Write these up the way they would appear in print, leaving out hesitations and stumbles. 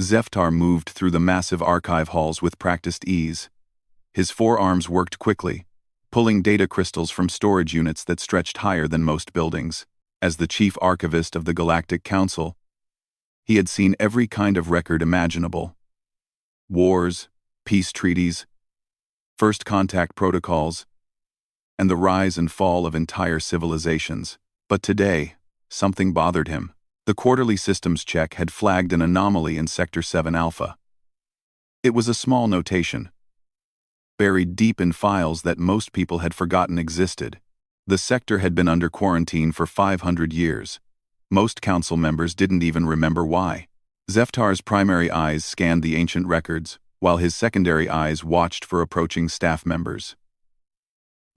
Zeftar moved through the massive archive halls with practiced ease. His forearms worked quickly, pulling data crystals from storage units that stretched higher than most buildings. As the chief archivist of the Galactic Council, he had seen every kind of record imaginable. Wars, peace treaties, first contact protocols, and the rise and fall of entire civilizations. But today, something bothered him. The quarterly systems check had flagged an anomaly in Sector 7 Alpha. It was a small notation, buried deep in files that most people had forgotten existed. The sector had been under quarantine for 500 years. Most council members didn't even remember why. Zeftar's primary eyes scanned the ancient records, while his secondary eyes watched for approaching staff members.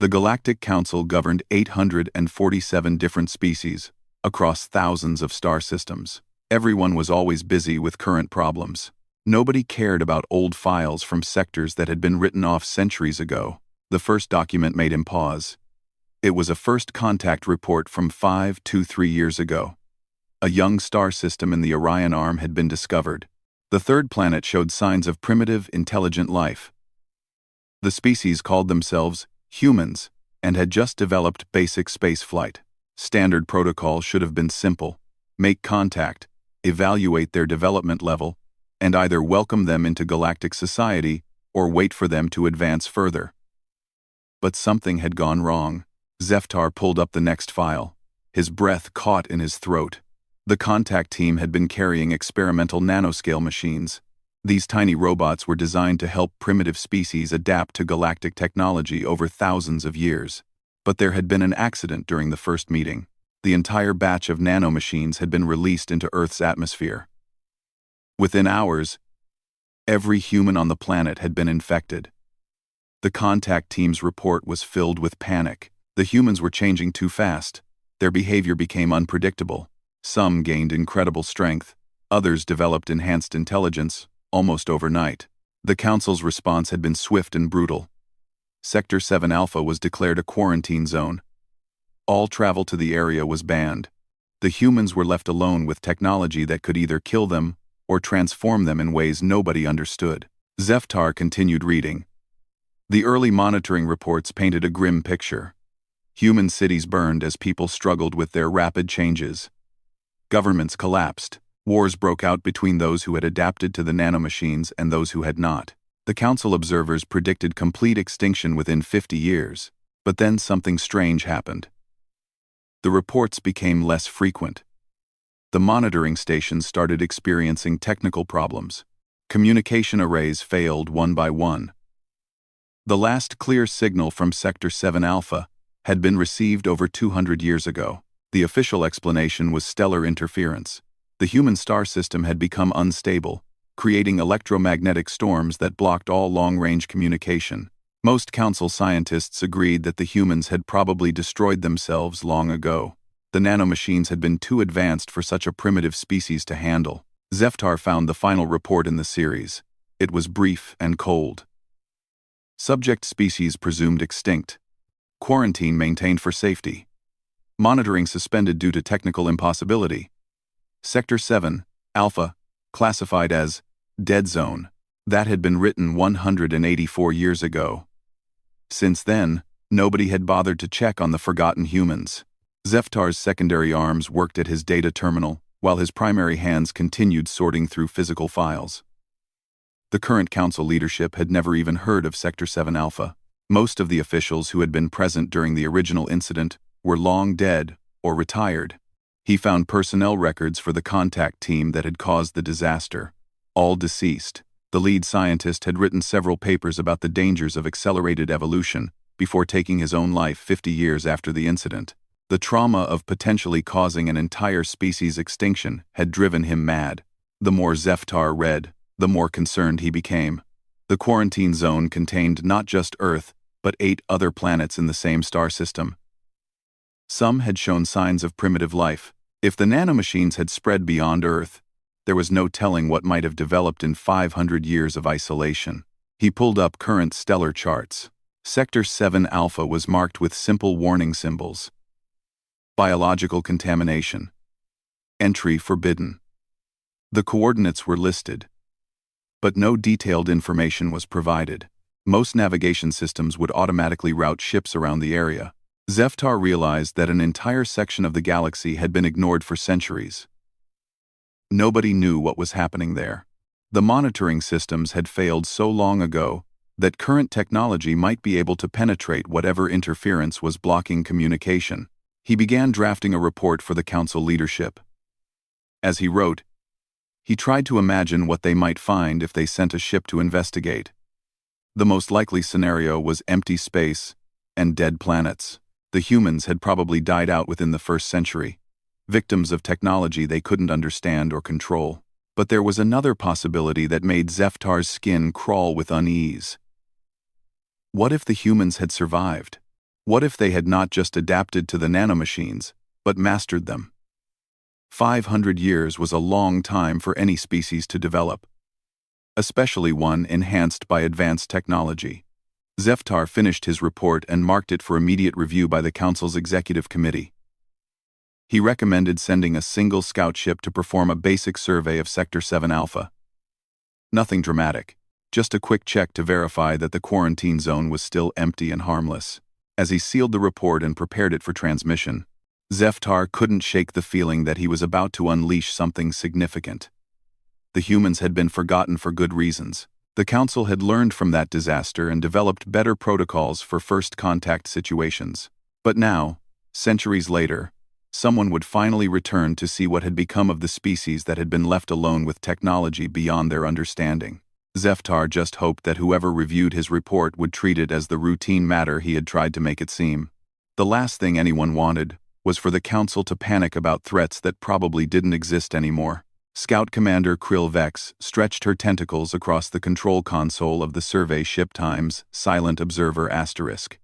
The Galactic Council governed 847 different species, across thousands of star systems. Everyone was always busy with current problems. Nobody cared about old files from sectors that had been written off centuries ago. The first document made him pause. It was a first contact report from 523 years ago. A young star system in the Orion Arm had been discovered. The third planet showed signs of primitive, intelligent life. The species called themselves humans and had just developed basic spaceflight. Standard protocol should have been simple: make contact, evaluate their development level, and either welcome them into galactic society or wait for them to advance further. But something had gone wrong. Zeftar pulled up the next file. His breath caught in his throat. The contact team had been carrying experimental nanoscale machines. These tiny robots were designed to help primitive species adapt to galactic technology over thousands of years. But there had been an accident during the first meeting. The entire batch of nanomachines had been released into Earth's atmosphere. Within hours, every human on the planet had been infected. The contact team's report was filled with panic. The humans were changing too fast. Their behavior became unpredictable. Some gained incredible strength. Others developed enhanced intelligence, almost overnight. The Council's response had been swift and brutal. Sector 7 Alpha was declared a quarantine zone. All travel to the area was banned. The humans were left alone with technology that could either kill them or transform them in ways nobody understood. Zeftar continued reading. The early monitoring reports painted a grim picture. Human cities burned as people struggled with their rapid changes. Governments collapsed. Wars broke out between those who had adapted to the nanomachines and those who had not. The Council observers predicted complete extinction within 50 years. But then something strange happened. The reports became less frequent. The monitoring stations started experiencing technical problems. Communication arrays failed one by one. The last clear signal from Sector 7 Alpha had been received over 200 years ago. The official explanation was stellar interference. The human star system had become unstable, creating electromagnetic storms that blocked all long-range communication. Most Council scientists agreed that the humans had probably destroyed themselves long ago. The nanomachines had been too advanced for such a primitive species to handle. Zeftar found the final report in the series. It was brief and cold. Subject species presumed extinct. Quarantine maintained for safety. Monitoring suspended due to technical impossibility. Sector 7, Alpha, classified as Dead Zone. That had been written 184 years ago. Since then, nobody had bothered to check on the forgotten humans. Zeftar's secondary arms worked at his data terminal, while his primary hands continued sorting through physical files. The current Council leadership had never even heard of Sector 7 Alpha. Most of the officials who had been present during the original incident were long dead or retired. He found personnel records for the contact team that had caused the disaster, all deceased. The lead scientist had written several papers about the dangers of accelerated evolution before taking his own life 50 years after the incident. The trauma of potentially causing an entire species extinction had driven him mad. The more Zeftar read, the more concerned he became. The quarantine zone contained not just Earth, but 8 other planets in the same star system. Some had shown signs of primitive life. If the nanomachines had spread beyond Earth, there was no telling what might have developed in 500 years of isolation. He pulled up current stellar charts. Sector 7 Alpha was marked with simple warning symbols. Biological contamination. Entry forbidden. The coordinates were listed. but no detailed information was provided. Most navigation systems would automatically route ships around the area. Zeftar realized that an entire section of the galaxy had been ignored for centuries. Nobody knew what was happening there. The monitoring systems had failed so long ago that current technology might be able to penetrate whatever interference was blocking communication. He began drafting a report for the council leadership. As he wrote, he tried to imagine what they might find if they sent a ship to investigate. The most likely scenario was empty space and dead planets. The humans had probably died out within the first century, victims of technology they couldn't understand or control. But there was another possibility that made Zeftar's skin crawl with unease. What if the humans had survived? What if they had not just adapted to the nanomachines, but mastered them? 500 years was a long time for any species to develop, especially one enhanced by advanced technology. Zeftar finished his report and marked it for immediate review by the Council's Executive Committee. He recommended sending a single scout ship to perform a basic survey of Sector 7 Alpha. Nothing dramatic, just a quick check to verify that the quarantine zone was still empty and harmless. As he sealed the report and prepared it for transmission, Zeftar couldn't shake the feeling that he was about to unleash something significant. The humans had been forgotten for good reasons. The Council had learned from that disaster and developed better protocols for first contact situations. But now, centuries later, someone would finally return to see what had become of the species that had been left alone with technology beyond their understanding. Zeftar just hoped that whoever reviewed his report would treat it as the routine matter he had tried to make it seem. The last thing anyone wanted was for the Council to panic about threats that probably didn't exist anymore. Scout Commander Krill Vex stretched her tentacles across the control console of the survey ship Times Silent Observer **.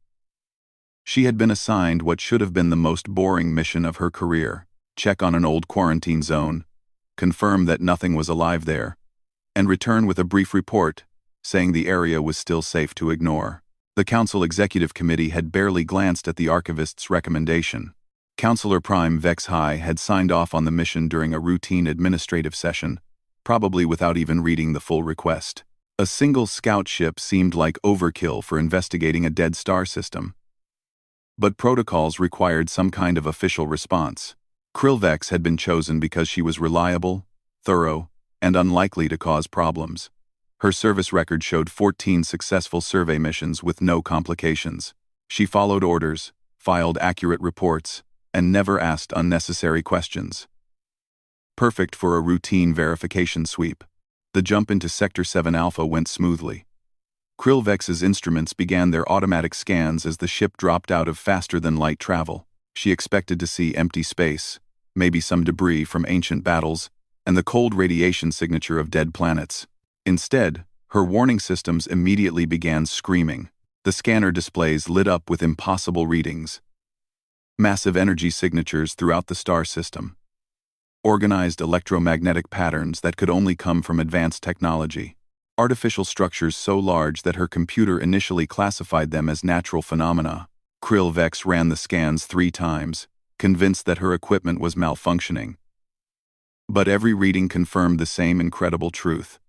She had been assigned what should have been the most boring mission of her career: check on an old quarantine zone, confirm that nothing was alive there, and return with a brief report saying the area was still safe to ignore. The Council Executive Committee had barely glanced at the archivist's recommendation. Counselor Prime Vex High had signed off on the mission during a routine administrative session, probably without even reading the full request. A single scout ship seemed like overkill for investigating a dead star system. But protocols required some kind of official response. Krillvex had been chosen because she was reliable, thorough, and unlikely to cause problems. Her service record showed 14 successful survey missions with no complications. She followed orders, filed accurate reports, and never asked unnecessary questions. Perfect for a routine verification sweep. The jump into Sector 7 Alpha went smoothly. Krillvex's instruments began their automatic scans as the ship dropped out of faster-than-light travel. She expected to see empty space, maybe some debris from ancient battles, and the cold radiation signature of dead planets. Instead, her warning systems immediately began screaming. The scanner displays lit up with impossible readings. Massive energy signatures throughout the star system. Organized electromagnetic patterns that could only come from advanced technology. Artificial structures so large that her computer initially classified them as natural phenomena. Krillvex ran the scans 3 times, convinced that her equipment was malfunctioning. But every reading confirmed the same incredible truth.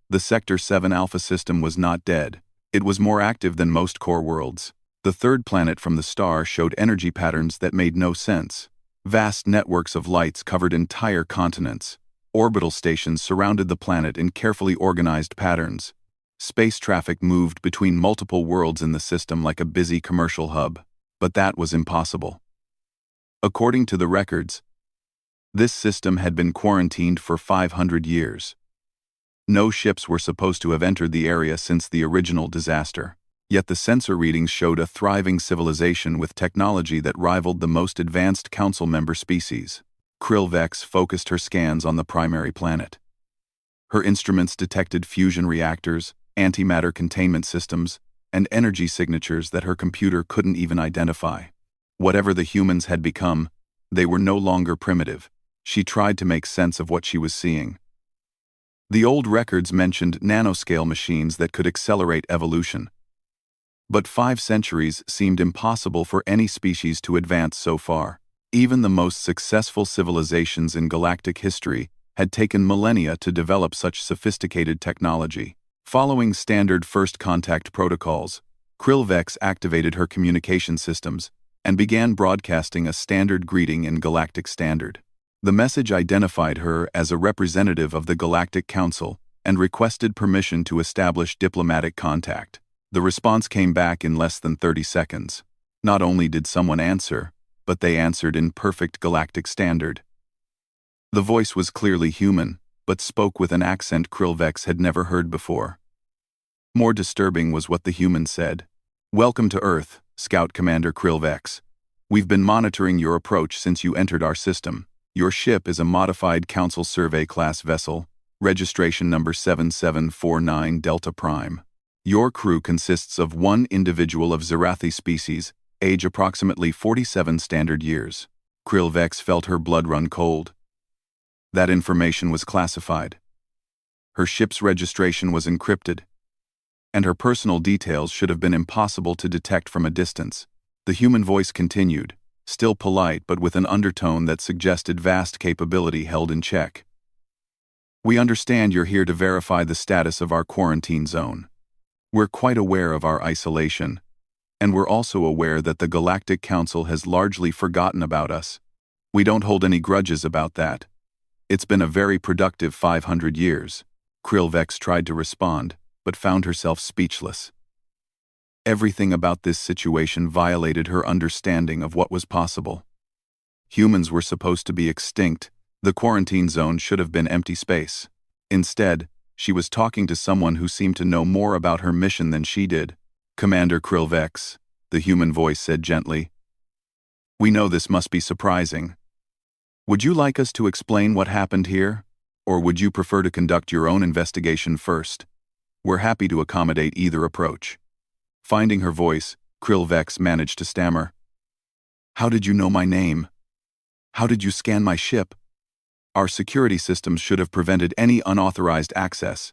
The Sector 7 Alpha system was not dead. It was more active than most core worlds. The third planet from the star showed energy patterns that made no sense. Vast networks of lights covered entire continents. Orbital stations surrounded the planet in carefully organized patterns. Space traffic moved between multiple worlds in the system like a busy commercial hub. But that was impossible. According to the records, this system had been quarantined for 500 years. No ships were supposed to have entered the area since the original disaster. Yet the sensor readings showed a thriving civilization with technology that rivaled the most advanced Council member species. Krillvex focused her scans on the primary planet. Her instruments detected fusion reactors, antimatter containment systems, and energy signatures that her computer couldn't even identify. Whatever the humans had become, they were no longer primitive. She tried to make sense of what she was seeing. The old records mentioned nanoscale machines that could accelerate evolution. But 5 centuries seemed impossible for any species to advance so far. Even the most successful civilizations in galactic history had taken millennia to develop such sophisticated technology. Following standard first contact protocols, Krillvex activated her communication systems and began broadcasting a standard greeting in Galactic Standard. The message identified her as a representative of the Galactic Council and requested permission to establish diplomatic contact. The response came back in less than 30 seconds. Not only did someone answer, but they answered in perfect Galactic Standard. The voice was clearly human, but spoke with an accent Krillvex had never heard before. More disturbing was what the human said. "Welcome to Earth, Scout Commander Krillvex. We've been monitoring your approach since you entered our system. Your ship is a modified Council Survey-class vessel, registration number 7749 Delta Prime. Your crew consists of one individual of Zerathi species, age approximately 47 standard years." Krillvex felt her blood run cold. That information was classified. Her ship's registration was encrypted, and her personal details should have been impossible to detect from a distance. The human voice continued, still polite but with an undertone that suggested vast capability held in check. "We understand you're here to verify the status of our quarantine zone. We're quite aware of our isolation, and we're also aware that the Galactic Council has largely forgotten about us. We don't hold any grudges about that. It's been a very productive 500 years. Krillvex tried to respond, but found herself speechless. Everything about this situation violated her understanding of what was possible. Humans were supposed to be extinct. The quarantine zone should have been empty space. Instead, she was talking to someone who seemed to know more about her mission than she did. "Commander Krillvex," the human voice said gently. "We know this must be surprising. Would you like us to explain what happened here, or would you prefer to conduct your own investigation first? We're happy to accommodate either approach." Finding her voice, Krillvex managed to stammer. "How did you know my name? How did you scan my ship? Our security systems should have prevented any unauthorized access."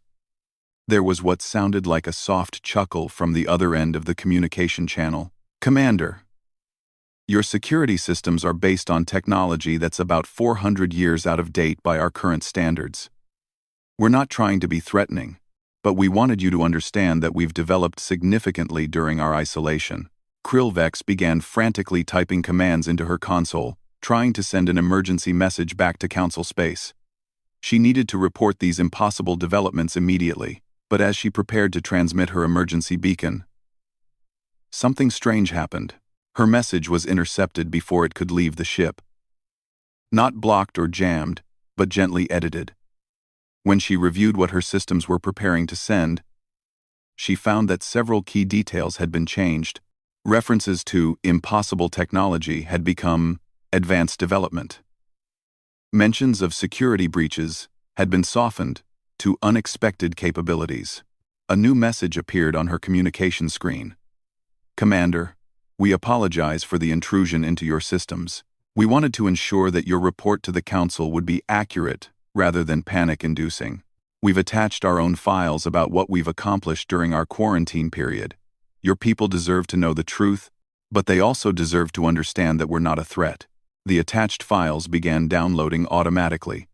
There was what sounded like a soft chuckle from the other end of the communication channel. "Commander, your security systems are based on technology that's about 400 years out of date by our current standards. We're not trying to be threatening, but we wanted you to understand that we've developed significantly during our isolation." Krillvex began frantically typing commands into her console, trying to send an emergency message back to Council space. She needed to report these impossible developments immediately, but as she prepared to transmit her emergency beacon, something strange happened. Her message was intercepted before it could leave the ship. Not blocked or jammed, but gently edited. When she reviewed what her systems were preparing to send, she found that several key details had been changed. References to impossible technology had become advanced development. Mentions of security breaches had been softened to unexpected capabilities. A new message appeared on her communication screen. "Commander, we apologize for the intrusion into your systems. We wanted to ensure that your report to the Council would be accurate rather than panic-inducing. We've attached our own files about what we've accomplished during our quarantine period. Your people deserve to know the truth, but they also deserve to understand that we're not a threat." The attached files began downloading automatically.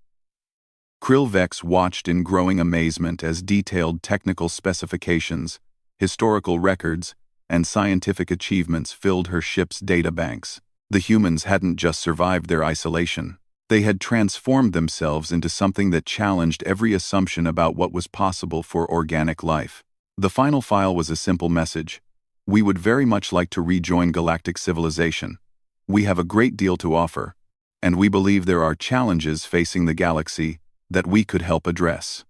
Krillvex watched in growing amazement as detailed technical specifications, historical records, and scientific achievements filled her ship's databanks. The humans hadn't just survived their isolation. They had transformed themselves into something that challenged every assumption about what was possible for organic life. The final file was a simple message. "We would very much like to rejoin galactic civilization. We have a great deal to offer, and we believe there are challenges facing the galaxy that we could help address.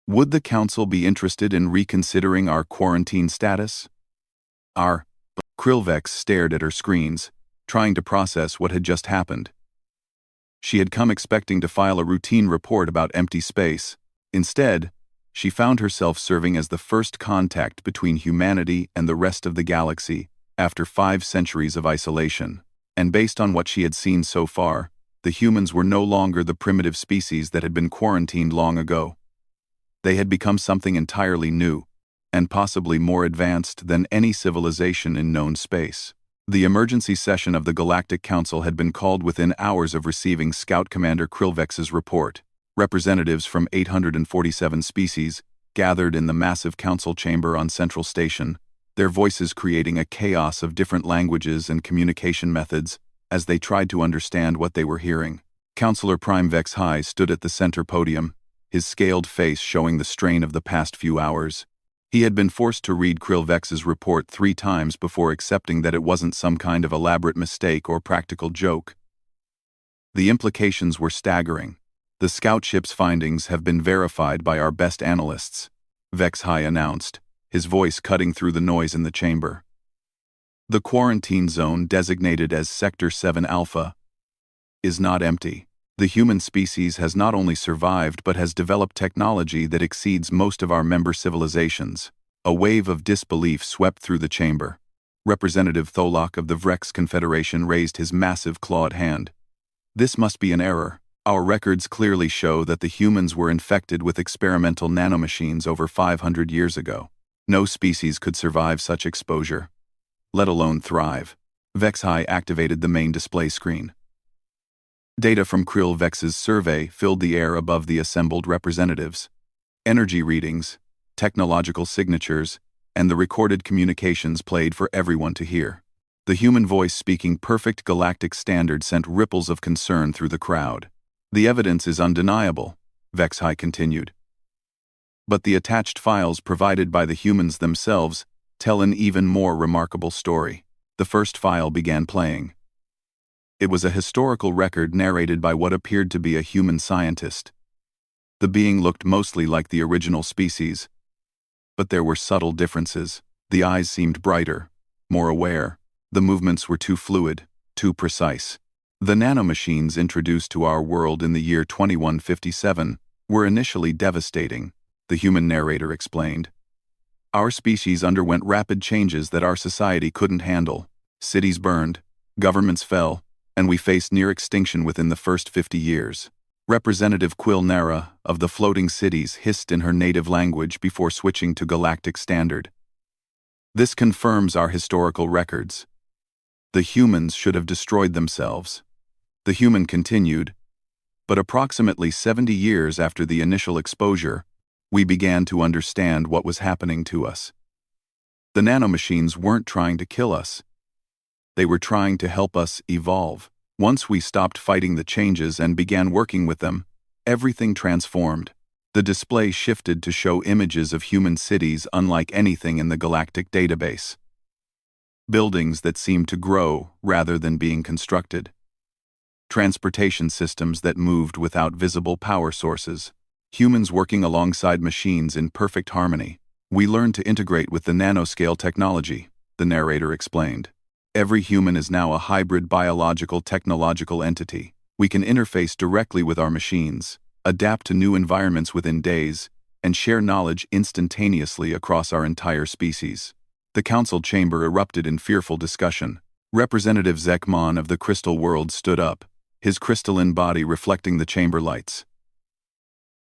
Would the Council be interested in reconsidering our quarantine status?" Krillvex stared at her screens, trying to process what had just happened. She had come expecting to file a routine report about empty space. Instead, she found herself serving as the first contact between humanity and the rest of the galaxy after 5 centuries of isolation. And based on what she had seen so far, the humans were no longer the primitive species that had been quarantined long ago. They had become something entirely new, and possibly more advanced than any civilization in known space. The emergency session of the Galactic Council had been called within hours of receiving Scout Commander Krillvex's report. Representatives from 847 species gathered in the massive council chamber on Central Station, their voices creating a chaos of different languages and communication methods as they tried to understand what they were hearing. Counselor Prime Vex High stood at the center podium, his scaled face showing the strain of the past few hours. He had been forced to read Krill Vex's report 3 times before accepting that it wasn't some kind of elaborate mistake or practical joke. The implications were staggering. The scout ship's findings have been verified by our best analysts, Vex High announced, his voice cutting through the noise in the chamber. The quarantine zone, designated as Sector 7 Alpha, is not empty. The human species has not only survived but has developed technology that exceeds most of our member civilizations. A wave of disbelief swept through the chamber. Representative Tholok of the Vrex Confederation raised his massive clawed hand. This must be an error. Our records clearly show that the humans were infected with experimental nanomachines over 500 years ago. No species could survive such exposure, let alone thrive. Vex High activated the main display screen. Data from Krill Vex's survey filled the air above the assembled representatives. Energy readings, technological signatures, and the recorded communications played for everyone to hear. The human voice speaking perfect galactic standard sent ripples of concern through the crowd. The evidence is undeniable, Vex High continued. But the attached files provided by the humans themselves tell an even more remarkable story. The first file began playing. It was a historical record narrated by what appeared to be a human scientist. The being looked mostly like the original species, but there were subtle differences. The eyes seemed brighter, more aware. The movements were too fluid, too precise. The nanomachines introduced to our world in the year 2157 were initially devastating, the human narrator explained. Our species underwent rapid changes that our society couldn't handle. Cities burned, governments fell, and we faced near extinction within the first 50 years. Representative Quill Nara of the Floating Cities hissed in her native language before switching to Galactic Standard. This confirms our historical records. The humans should have destroyed themselves. The human continued, but approximately 70 years after the initial exposure, we began to understand what was happening to us. The nanomachines weren't trying to kill us. They were trying to help us evolve. Once we stopped fighting the changes and began working with them, everything transformed. The display shifted to show images of human cities unlike anything in the galactic database. Buildings that seemed to grow rather than being constructed. Transportation systems that moved without visible power sources. Humans working alongside machines in perfect harmony. We learned to integrate with the nanoscale technology, the narrator explained. Every human is now a hybrid biological technological entity. We can interface directly with our machines, adapt to new environments within days, and share knowledge instantaneously across our entire species. The council chamber erupted in fearful discussion. Representative Zekmon of the Crystal World stood up, his crystalline body reflecting the chamber lights.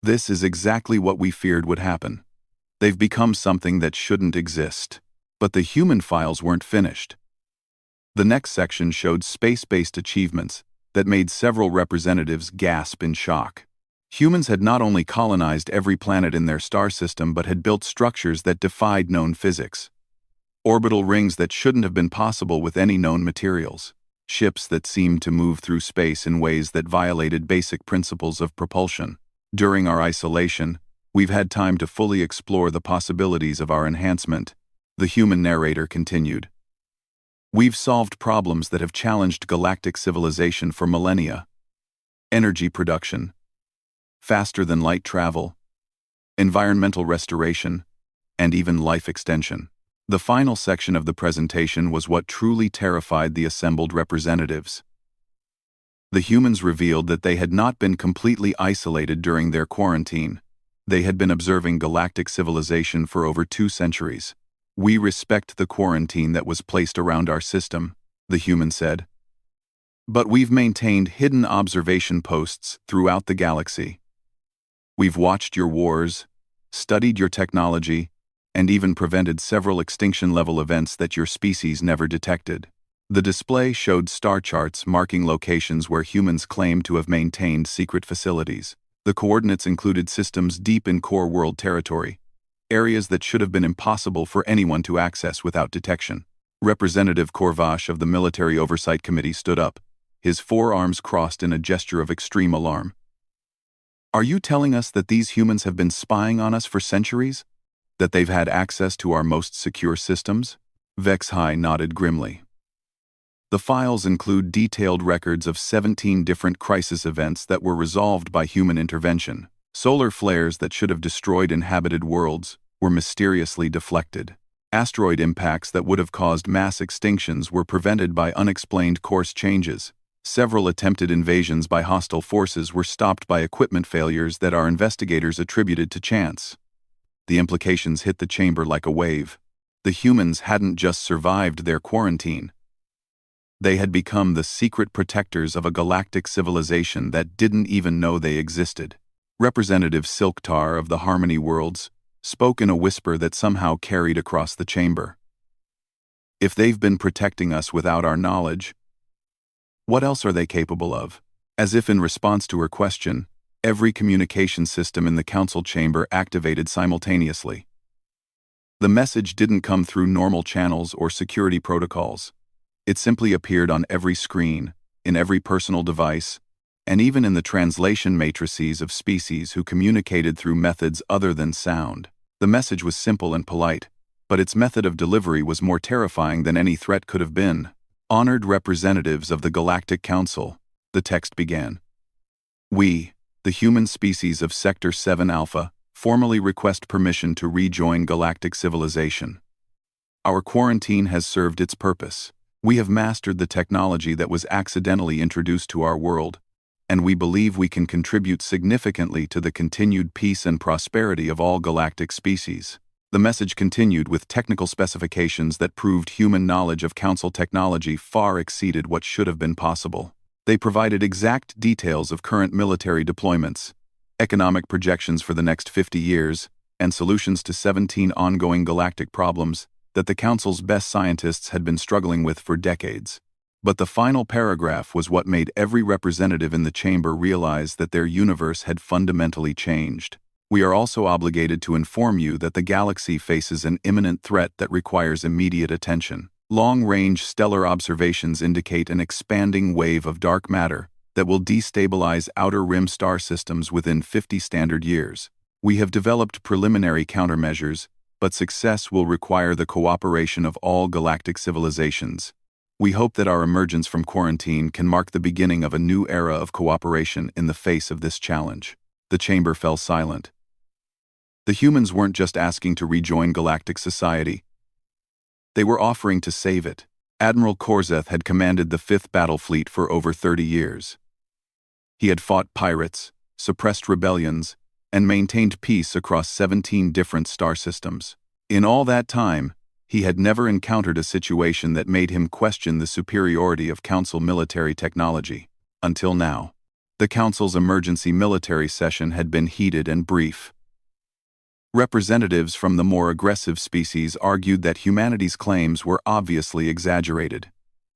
This is exactly what we feared would happen. They've become something that shouldn't exist. But the human files weren't finished. The next section showed space-based achievements that made several representatives gasp in shock. Humans had not only colonized every planet in their star system but had built structures that defied known physics. Orbital rings that shouldn't have been possible with any known materials. Ships that seemed to move through space in ways that violated basic principles of propulsion. During our isolation, we've had time to fully explore the possibilities of our enhancement, the human narrator continued. We've solved problems that have challenged galactic civilization for millennia. Energy production, faster-than-light travel, environmental restoration, and even life extension. The final section of the presentation was what truly terrified the assembled representatives. The humans revealed that they had not been completely isolated during their quarantine. They had been observing galactic civilization for over 2 centuries. We respect the quarantine that was placed around our system, the human said. But we've maintained hidden observation posts throughout the galaxy. We've watched your wars, studied your technology, and even prevented several extinction-level events that your species never detected. The display showed star charts marking locations where humans claimed to have maintained secret facilities. The coordinates included systems deep in core world territory, areas that should have been impossible for anyone to access without detection. Representative Korvash of the Military Oversight Committee stood up, his forearms crossed in a gesture of extreme alarm. "Are you telling us that these humans have been spying on us for centuries? That they've had access to our most secure systems?" Vexhai nodded grimly. "The files include detailed records of 17 different crisis events that were resolved by human intervention. Solar flares that should have destroyed inhabited worlds were mysteriously deflected. Asteroid impacts that would have caused mass extinctions were prevented by unexplained course changes. Several attempted invasions by hostile forces were stopped by equipment failures that our investigators attributed to chance." The implications hit the chamber like a wave. The humans hadn't just survived their quarantine. They had become the secret protectors of a galactic civilization that didn't even know they existed. Representative Silktar of the Harmony Worlds spoke in a whisper that somehow carried across the chamber. "If they've been protecting us without our knowledge, what else are they capable of?" As if in response to her question, every communication system in the council chamber activated simultaneously. The message didn't come through normal channels or security protocols. It simply appeared on every screen, in every personal device, and even in the translation matrices of species who communicated through methods other than sound. The message was simple and polite, but its method of delivery was more terrifying than any threat could have been. "Honored representatives of the Galactic Council," the text began. "We, the human species of Sector 7 Alpha, formally request permission to rejoin galactic civilization. Our quarantine has served its purpose. We have mastered the technology that was accidentally introduced to our world, and we believe we can contribute significantly to the continued peace and prosperity of all galactic species." The message continued with technical specifications that proved human knowledge of Council technology far exceeded what should have been possible. They provided exact details of current military deployments, economic projections for the next 50 years, and solutions to 17 ongoing galactic problems that the Council's best scientists had been struggling with for decades. But the final paragraph was what made every representative in the chamber realize that their universe had fundamentally changed. "We are also obligated to inform you that the galaxy faces an imminent threat that requires immediate attention. Long-range stellar observations indicate an expanding wave of dark matter that will destabilize outer rim star systems within 50 standard years. We have developed preliminary countermeasures, but success will require the cooperation of all galactic civilizations. We hope that our emergence from quarantine can mark the beginning of a new era of cooperation in the face of this challenge." The chamber fell silent. The humans weren't just asking to rejoin galactic society. They were offering to save it. Admiral Korzeth had commanded the 5th Battle Fleet for over 30 years. He had fought pirates, suppressed rebellions, and maintained peace across 17 different star systems. In all that time, he had never encountered a situation that made him question the superiority of Council military technology. Until now. The Council's emergency military session had been heated and brief. Representatives from the more aggressive species argued that humanity's claims were obviously exaggerated.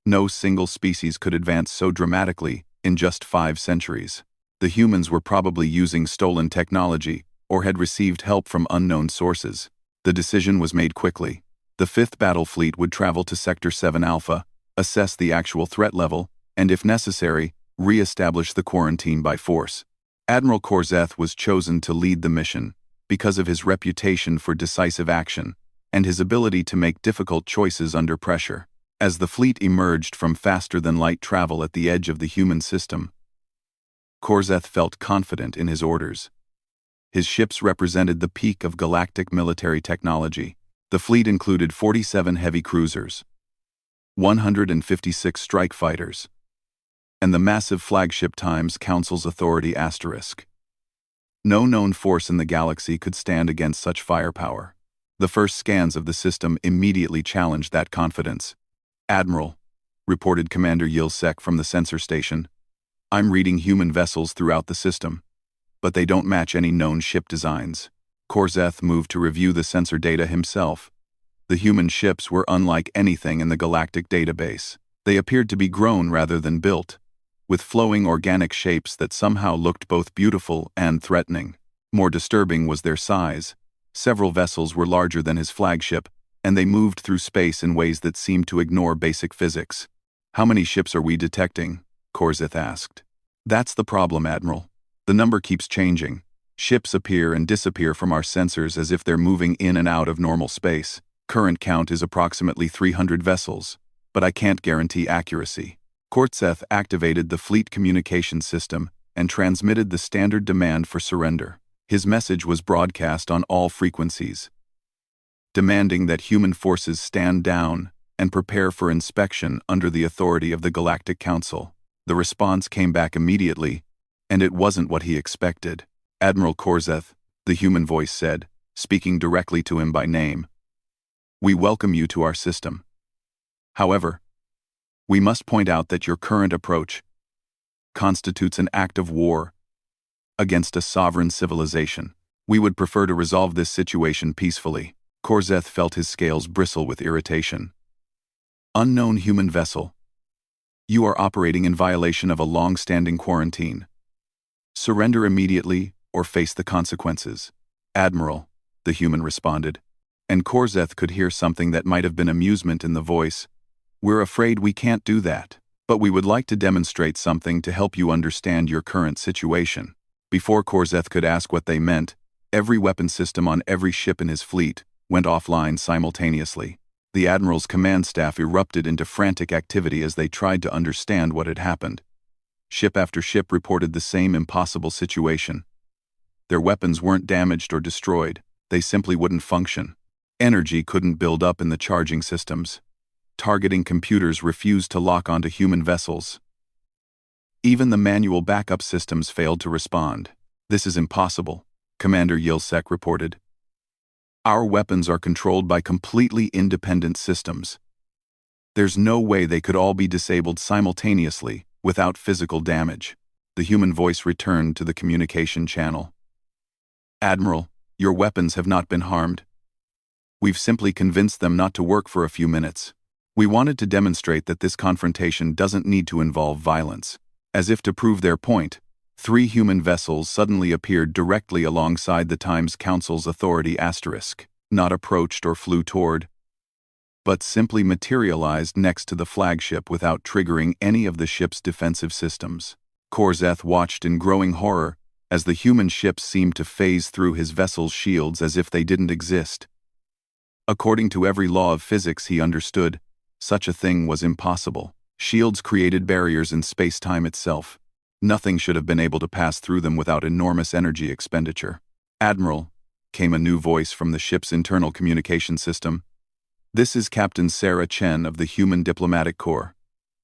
No single species could advance so dramatically in just 5 centuries. The humans were probably using stolen technology or had received help from unknown sources. The decision was made quickly. The 5th Battle Fleet would travel to Sector 7 Alpha, assess the actual threat level, and if necessary, re-establish the quarantine by force. Admiral Korzeth was chosen to lead the mission because of his reputation for decisive action and his ability to make difficult choices under pressure. As the fleet emerged from faster-than-light travel at the edge of the human system, Korzeth felt confident in his orders. His ships represented the peak of galactic military technology. The fleet included 47 heavy cruisers, 156 strike fighters, and the massive flagship times Council's Authority ***. No known force in the galaxy could stand against such firepower. The first scans of the system immediately challenged that confidence. "Admiral," reported Commander Yilsek from the sensor station, "I'm reading human vessels throughout the system, but they don't match any known ship designs." Korzeth moved to review the sensor data himself. The human ships were unlike anything in the galactic database. They appeared to be grown rather than built. with flowing organic shapes that somehow looked both beautiful and threatening. More disturbing was their size. Several vessels were larger than his flagship, and they moved through space in ways that seemed to ignore basic physics. "How many ships are we detecting?" Korzeth asked. "That's the problem, Admiral. The number keeps changing. Ships appear and disappear from our sensors as if they're moving in and out of normal space. Current count is approximately 300 vessels, but I can't guarantee accuracy." Korzeth activated the fleet communication system and transmitted the standard demand for surrender. His message was broadcast on all frequencies, demanding that human forces stand down and prepare for inspection under the authority of the Galactic Council. The response came back immediately, and it wasn't what he expected. "Admiral Korzeth," the human voice said, speaking directly to him by name, "we welcome you to our system. However, we must point out that your current approach constitutes an act of war against a sovereign civilization. We would prefer to resolve this situation peacefully." Korzeth felt his scales bristle with irritation. "Unknown human vessel. You are operating in violation of a long-standing quarantine. Surrender immediately or face the consequences." "Admiral," the human responded, and Korzeth could hear something that might have been amusement in the voice. "We're afraid we can't do that, but we would like to demonstrate something to help you understand your current situation." Before Korzeth could ask what they meant, every weapon system on every ship in his fleet went offline simultaneously. The Admiral's command staff erupted into frantic activity as they tried to understand what had happened. Ship after ship reported the same impossible situation. Their weapons weren't damaged or destroyed, they simply wouldn't function. Energy couldn't build up in the charging systems. Targeting computers refused to lock onto human vessels. Even the manual backup systems failed to respond. "This is impossible," Commander Yilsek reported. "Our weapons are controlled by completely independent systems. There's no way they could all be disabled simultaneously without physical damage." The human voice returned to the communication channel. "Admiral, your weapons have not been harmed. We've simply convinced them not to work for a few minutes. We wanted to demonstrate that this confrontation doesn't need to involve violence." As if to prove their point, 3 human vessels suddenly appeared directly alongside the Times Council's authority asterisk, not approached or flew toward, but simply materialized next to the flagship without triggering any of the ship's defensive systems. Korzeth watched in growing horror as the human ships seemed to phase through his vessel's shields as if they didn't exist. According to every law of physics he understood, such a thing was impossible. Shields created barriers in space-time itself. Nothing should have been able to pass through them without enormous energy expenditure. "Admiral," came a new voice from the ship's internal communication system. "This is Captain Sarah Chen of the Human Diplomatic Corps.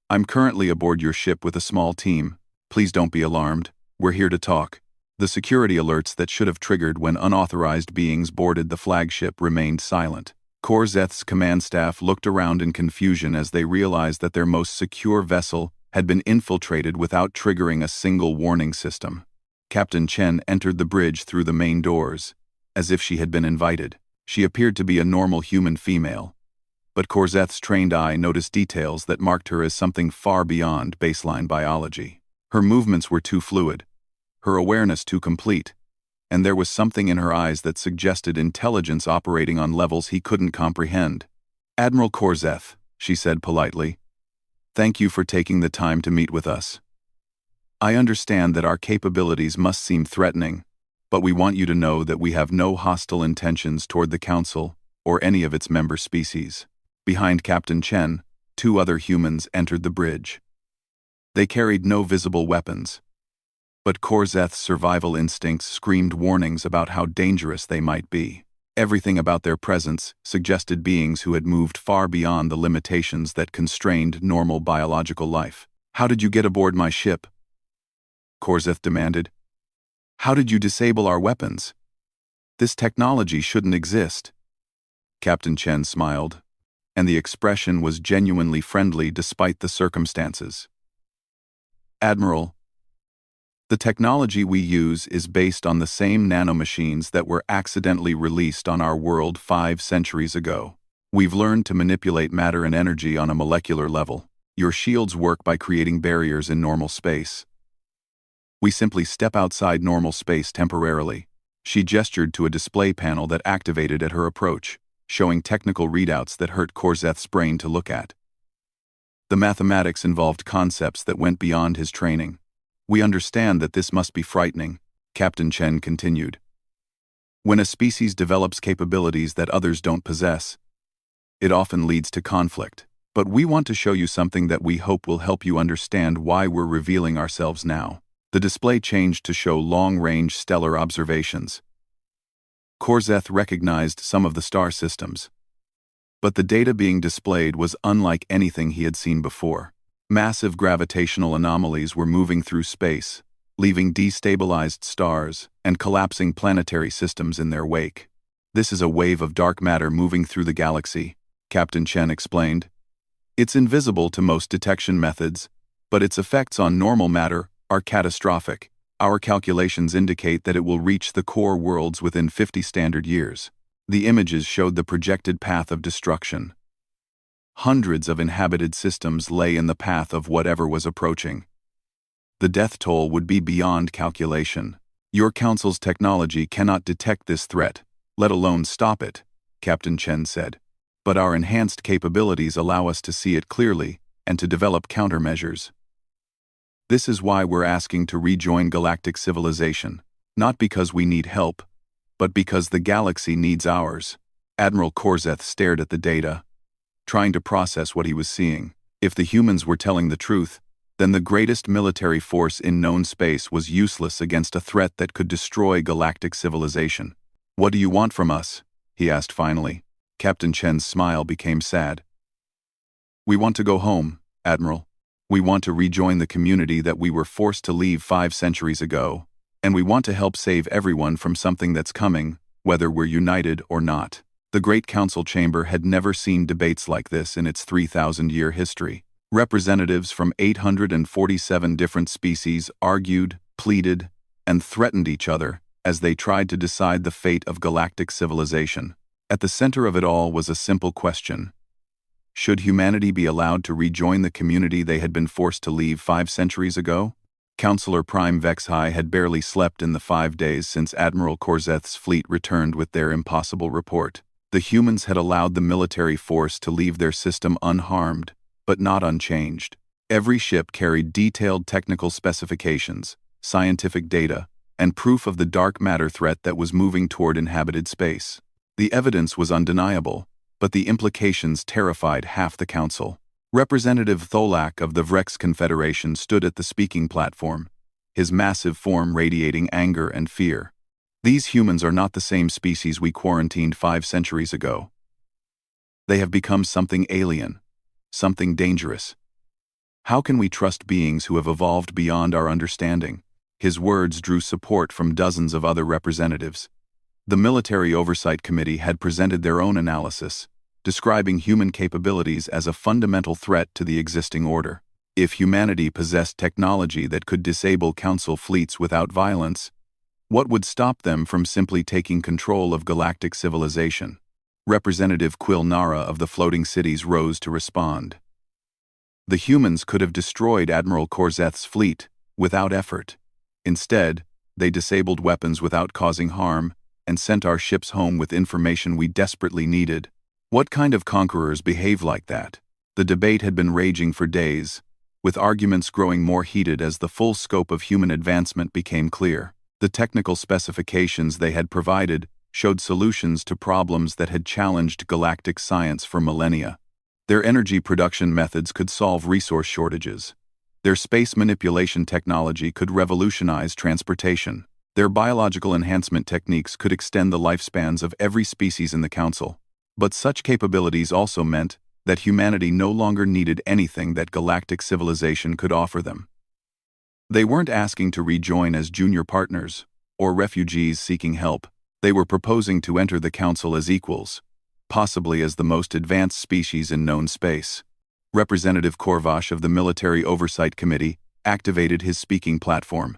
I'm currently aboard your ship with a small team. Please don't be alarmed. We're here to talk." The security alerts that should have triggered when unauthorized beings boarded the flagship remained silent. Korzeth's command staff looked around in confusion as they realized that their most secure vessel had been infiltrated without triggering a single warning system. Captain Chen entered the bridge through the main doors, as if she had been invited. She appeared to be a normal human female, but Korzeth's trained eye noticed details that marked her as something far beyond baseline biology. Her movements were too fluid, her awareness too complete, and there was something in her eyes that suggested intelligence operating on levels he couldn't comprehend. "Admiral Korzeth," she said politely, "thank you for taking the time to meet with us. I understand that our capabilities must seem threatening, but we want you to know that we have no hostile intentions toward the Council or any of its member species." Behind Captain Chen, 2 other humans entered the bridge. They carried no visible weapons, but Korzeth's survival instincts screamed warnings about how dangerous they might be. Everything about their presence suggested beings who had moved far beyond the limitations that constrained normal biological life. "How did you get aboard my ship?" Korzeth demanded. "How did you disable our weapons? This technology shouldn't exist." Captain Chen smiled, and the expression was genuinely friendly despite the circumstances. "Admiral, the technology we use is based on the same nanomachines that were accidentally released on our world 5 centuries ago. We've learned to manipulate matter and energy on a molecular level. Your shields work by creating barriers in normal space. We simply step outside normal space temporarily. She gestured to a display panel that activated at her approach, showing technical readouts that hurt Korzeth's brain to look at. The mathematics involved concepts that went beyond his training. We understand that this must be frightening, Captain Chen continued. When a species develops capabilities that others don't possess, it often leads to conflict. But we want to show you something that we hope will help you understand why we're revealing ourselves now. The display changed to show long-range stellar observations. Korzeth recognized some of the star systems. But the data being displayed was unlike anything he had seen before. Massive gravitational anomalies were moving through space, leaving destabilized stars and collapsing planetary systems in their wake. This is a wave of dark matter moving through the galaxy, Captain Chen explained. It's invisible to most detection methods, but its effects on normal matter are catastrophic. Our calculations indicate that it will reach the core worlds within 50 standard years. The images showed the projected path of destruction. Hundreds of inhabited systems lay in the path of whatever was approaching. The death toll would be beyond calculation. Your council's technology cannot detect this threat, let alone stop it, Captain Chen said. But our enhanced capabilities allow us to see it clearly and to develop countermeasures. This is why we're asking to rejoin galactic civilization, not because we need help, but because the galaxy needs ours. Admiral Korzeth stared at the data, trying to process what he was seeing. If the humans were telling the truth, then the greatest military force in known space was useless against a threat that could destroy galactic civilization. What do you want from us? He asked finally. Captain Chen's smile became sad. We want to go home, Admiral. We want to rejoin the community that we were forced to leave 5 centuries ago, and we want to help save everyone from something that's coming, whether we're united or not. The Great Council Chamber had never seen debates like this in its 3,000-year history. Representatives from 847 different species argued, pleaded, and threatened each other as they tried to decide the fate of galactic civilization. At the center of it all was a simple question. Should humanity be allowed to rejoin the community they had been forced to leave 5 centuries ago? Counselor Prime Vexhai had barely slept in the 5 days since Admiral Korzeth's fleet returned with their impossible report. The humans had allowed the military force to leave their system unharmed, but not unchanged. Every ship carried detailed technical specifications, scientific data, and proof of the dark matter threat that was moving toward inhabited space. The evidence was undeniable, but the implications terrified half the council. Representative Tholak of the Vrex Confederation stood at the speaking platform, his massive form radiating anger and fear. These humans are not the same species we quarantined 5 centuries ago. They have become something alien, something dangerous. How can we trust beings who have evolved beyond our understanding? His words drew support from dozens of other representatives. The Military Oversight Committee had presented their own analysis, describing human capabilities as a fundamental threat to the existing order. If humanity possessed technology that could disable council fleets without violence, what would stop them from simply taking control of galactic civilization? Representative Quil Nara of the Floating Cities rose to respond. The humans could have destroyed Admiral Korzeth's fleet without effort. Instead, they disabled weapons without causing harm and sent our ships home with information we desperately needed. What kind of conquerors behave like that? The debate had been raging for days, with arguments growing more heated as the full scope of human advancement became clear. The technical specifications they had provided showed solutions to problems that had challenged galactic science for millennia. Their energy production methods could solve resource shortages. Their space manipulation technology could revolutionize transportation. Their biological enhancement techniques could extend the lifespans of every species in the Council. But such capabilities also meant that humanity no longer needed anything that galactic civilization could offer them. They weren't asking to rejoin as junior partners or refugees seeking help. They were proposing to enter the Council as equals, possibly as the most advanced species in known space. Representative Korvash of the Military Oversight Committee activated his speaking platform.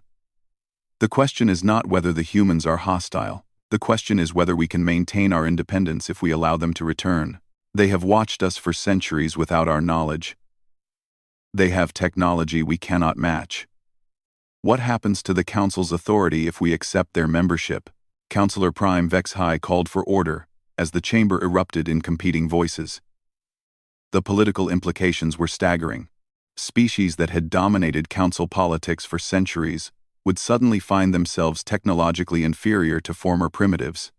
The question is not whether the humans are hostile. The question is whether we can maintain our independence if we allow them to return. They have watched us for centuries without our knowledge. They have technology we cannot match. What happens to the Council's authority if we accept their membership? Councillor Prime Vex High called for order, as the chamber erupted in competing voices. The political implications were staggering. Species that had dominated council politics for centuries would suddenly find themselves technologically inferior to former primitives.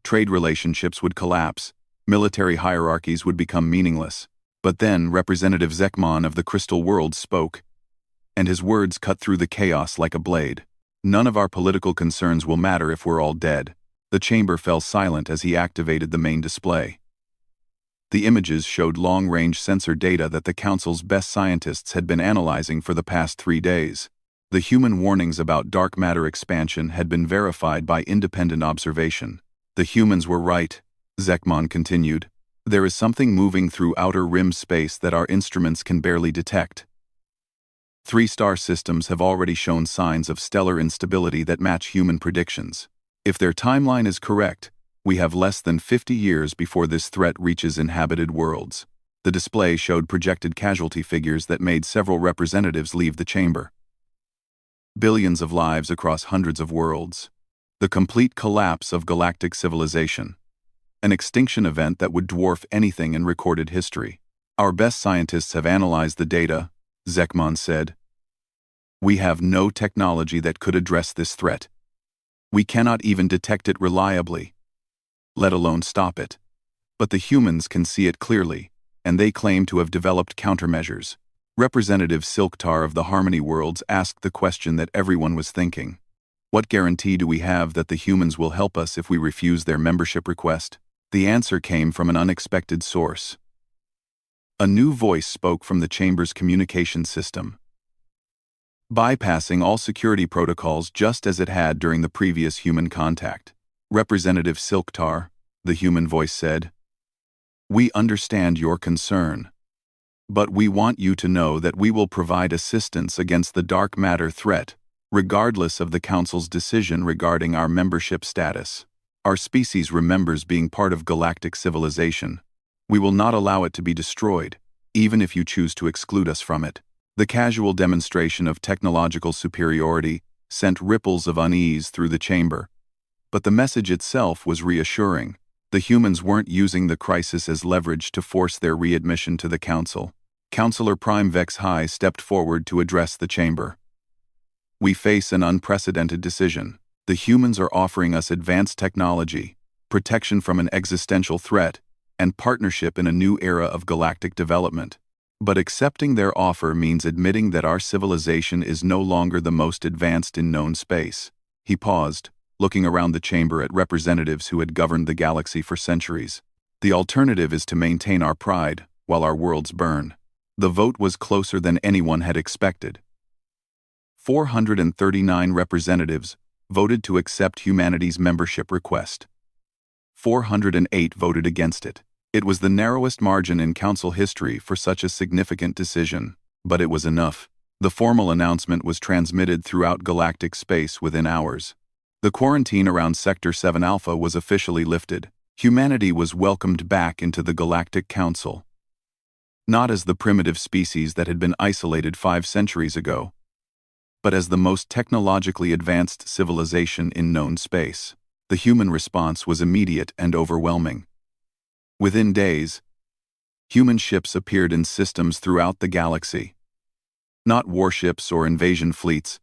Trade relationships would collapse, military hierarchies would become meaningless. But then Representative Zekmon of the Crystal World spoke, and his words cut through the chaos like a blade. None of our political concerns will matter if we're all dead. The chamber fell silent as he activated the main display. The images showed long-range sensor data that the Council's best scientists had been analyzing for the past 3 days. The human warnings about dark matter expansion had been verified by independent observation. The humans were right, Zekmon continued. There is something moving through outer rim space that our instruments can barely detect. 3-star systems have already shown signs of stellar instability that match human predictions. If their timeline is correct, we have less than 50 years before this threat reaches inhabited worlds. The display showed projected casualty figures that made several representatives leave the chamber. Billions of lives across hundreds of worlds. The complete collapse of galactic civilization. An extinction event that would dwarf anything in recorded history. Our best scientists have analyzed the data, Zekmon said. We have no technology that could address this threat. We cannot even detect it reliably, let alone stop it. But the humans can see it clearly, and they claim to have developed countermeasures. Representative Silktar of the Harmony Worlds asked the question that everyone was thinking. What guarantee do we have that the humans will help us if we refuse their membership request? The answer came from an unexpected source. A new voice spoke from the chamber's communication system, bypassing all security protocols just as it had during the previous human contact. Representative Silktar, the human voice said, "We understand your concern, but we want you to know that we will provide assistance against the dark matter threat, regardless of the Council's decision regarding our membership status. Our species remembers being part of galactic civilization. We will not allow it to be destroyed, even if you choose to exclude us from it." The casual demonstration of technological superiority sent ripples of unease through the chamber. But the message itself was reassuring. The humans weren't using the crisis as leverage to force their readmission to the Council. Councillor Prime Vex High stepped forward to address the chamber. We face an unprecedented decision. The humans are offering us advanced technology, protection from an existential threat, and partnership in a new era of galactic development. But accepting their offer means admitting that our civilization is no longer the most advanced in known space. He paused, looking around the chamber at representatives who had governed the galaxy for centuries. The alternative is to maintain our pride while our worlds burn. The vote was closer than anyone had expected. 439 representatives voted to accept humanity's membership request. 408 voted against it. It was the narrowest margin in Council history for such a significant decision, but it was enough. The formal announcement was transmitted throughout galactic space within hours. The quarantine around Sector 7 Alpha was officially lifted. Humanity was welcomed back into the Galactic Council. Not as the primitive species that had been isolated 5 centuries ago, but as the most technologically advanced civilization in known space. The human response was immediate and overwhelming. Within days, human ships appeared in systems throughout the galaxy. Not warships or invasion fleets,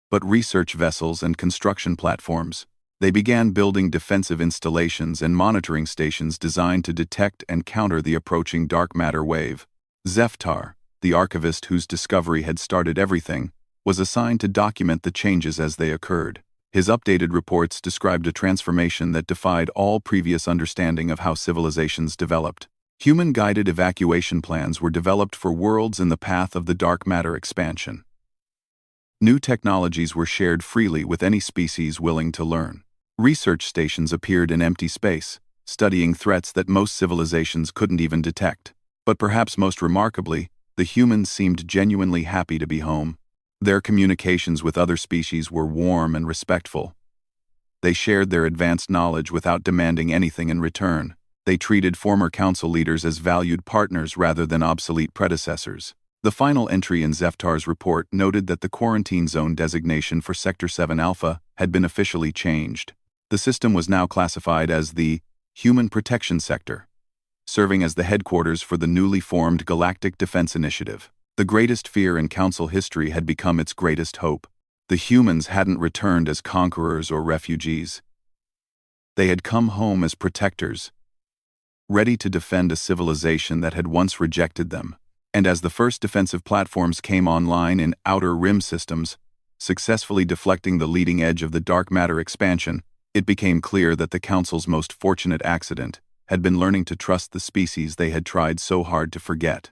but research vessels and construction platforms. They began building defensive installations and monitoring stations designed to detect and counter the approaching dark matter wave. Zeftar, the archivist whose discovery had started everything, was assigned to document the changes as they occurred. His updated reports described a transformation that defied all previous understanding of how civilizations developed. Human-guided evacuation plans were developed for worlds in the path of the dark matter expansion. New technologies were shared freely with any species willing to learn. Research stations appeared in empty space, studying threats that most civilizations couldn't even detect. But perhaps most remarkably, the humans seemed genuinely happy to be home. Their communications with other species were warm and respectful. They shared their advanced knowledge without demanding anything in return. They treated former council leaders as valued partners rather than obsolete predecessors. The final entry in Zeftar's report noted that the quarantine zone designation for Sector 7 Alpha had been officially changed. The system was now classified as the Human Protection Sector, serving as the headquarters for the newly formed Galactic Defense Initiative. The greatest fear in Council history had become its greatest hope. The humans hadn't returned as conquerors or refugees. They had come home as protectors, ready to defend a civilization that had once rejected them. And as the first defensive platforms came online in outer rim systems, successfully deflecting the leading edge of the dark matter expansion, it became clear that the Council's most fortunate accident had been learning to trust the species they had tried so hard to forget.